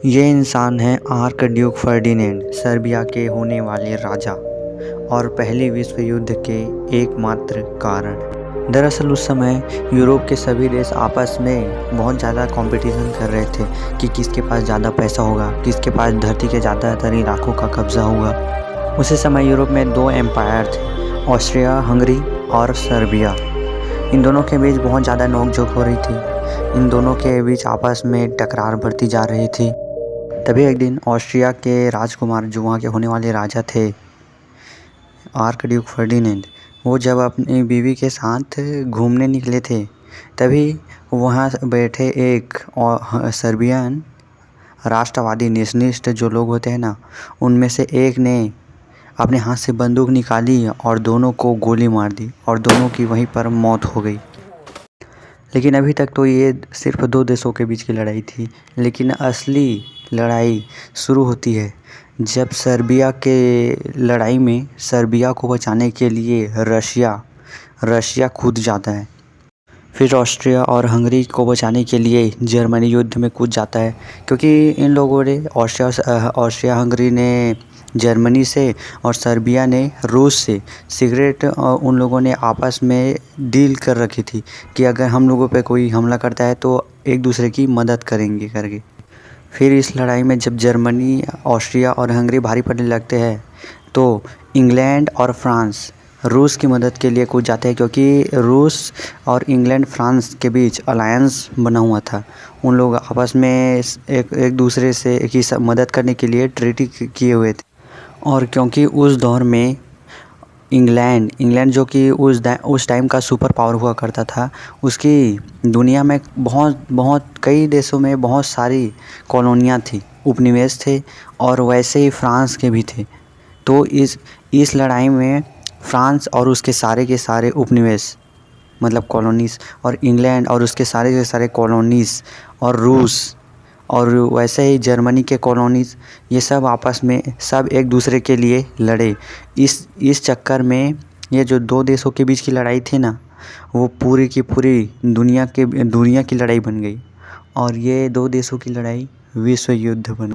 ये इंसान है आर्कड्यूक फर्डिनेंड, सर्बिया के होने वाले राजा और पहले विश्व युद्ध के एकमात्र कारण। दरअसल उस समय यूरोप के सभी देश आपस में बहुत ज़्यादा कंपटीशन कर रहे थे कि किसके पास ज़्यादा पैसा होगा, किसके पास धरती के ज़्यादातर इलाकों का कब्जा होगा। उसी समय यूरोप में दो एम्पायर थे, ऑस्ट्रिया हंगरी और सर्बिया। इन दोनों के बीच बहुत ज़्यादा नोक-झोंक हो रही थी। इन दोनों के बीच आपस में टकरार बढ़ती जा रही थी। तभी एक दिन ऑस्ट्रिया के राजकुमार, जो वहाँ के होने वाले राजा थे, आर्कड्यूक फर्डिनेंड, वो जब अपनी बीवी के साथ घूमने निकले थे, तभी वहाँ बैठे एक सर्बियन राष्ट्रवादी नेशनलिस्ट जो लोग होते हैं ना, उनमें से एक ने अपने हाथ से बंदूक निकाली और दोनों को गोली मार दी और दोनों की वहीं पर मौत हो गई। लेकिन अभी तक तो ये सिर्फ दो देशों के बीच की लड़ाई थी, लेकिन असली लड़ाई शुरू होती है जब सर्बिया के लड़ाई में सर्बिया को बचाने के लिए रशिया कूद जाता है। फिर ऑस्ट्रिया और हंगरी को बचाने के लिए जर्मनी युद्ध में कूद जाता है, क्योंकि इन लोगों ने ऑस्ट्रिया हंगरी ने जर्मनी से और सर्बिया ने रूस से सीक्रेट उन लोगों ने आपस में डील कर रखी थी कि अगर हम लोगों पे कोई हमला करता है तो एक दूसरे की मदद करेंगे करके। फिर इस लड़ाई में जब जर्मनी, ऑस्ट्रिया और हंगरी भारी पड़ने लगते हैं तो इंग्लैंड और फ्रांस रूस की मदद के लिए कूद जाते हैं, क्योंकि रूस और इंग्लैंड फ्रांस के बीच अलायंस बना हुआ था। उन लोग आपस में एक दूसरे से की मदद करने के लिए ट्रीटी किए हुए थे। और क्योंकि उस दौर में इंग्लैंड जो कि उस टाइम का सुपर पावर हुआ करता था, उसकी दुनिया में बहुत कई देशों में बहुत सारी कॉलोनियाँ थी, उपनिवेश थे, और वैसे ही फ्रांस के भी थे। तो इस लड़ाई में फ्रांस और उसके सारे के सारे उपनिवेश, मतलब कॉलोनीज़, और इंग्लैंड और उसके सारे के सारे कॉलोनीज़, और रूस और वैसे ही जर्मनी के कॉलोनीज़, ये सब आपस में सब एक दूसरे के लिए लड़े। इस चक्कर में ये जो दो देशों के बीच की लड़ाई थी ना, वो पूरी की पूरी दुनिया की लड़ाई बन गई, और ये दो देशों की लड़ाई विश्व युद्ध बन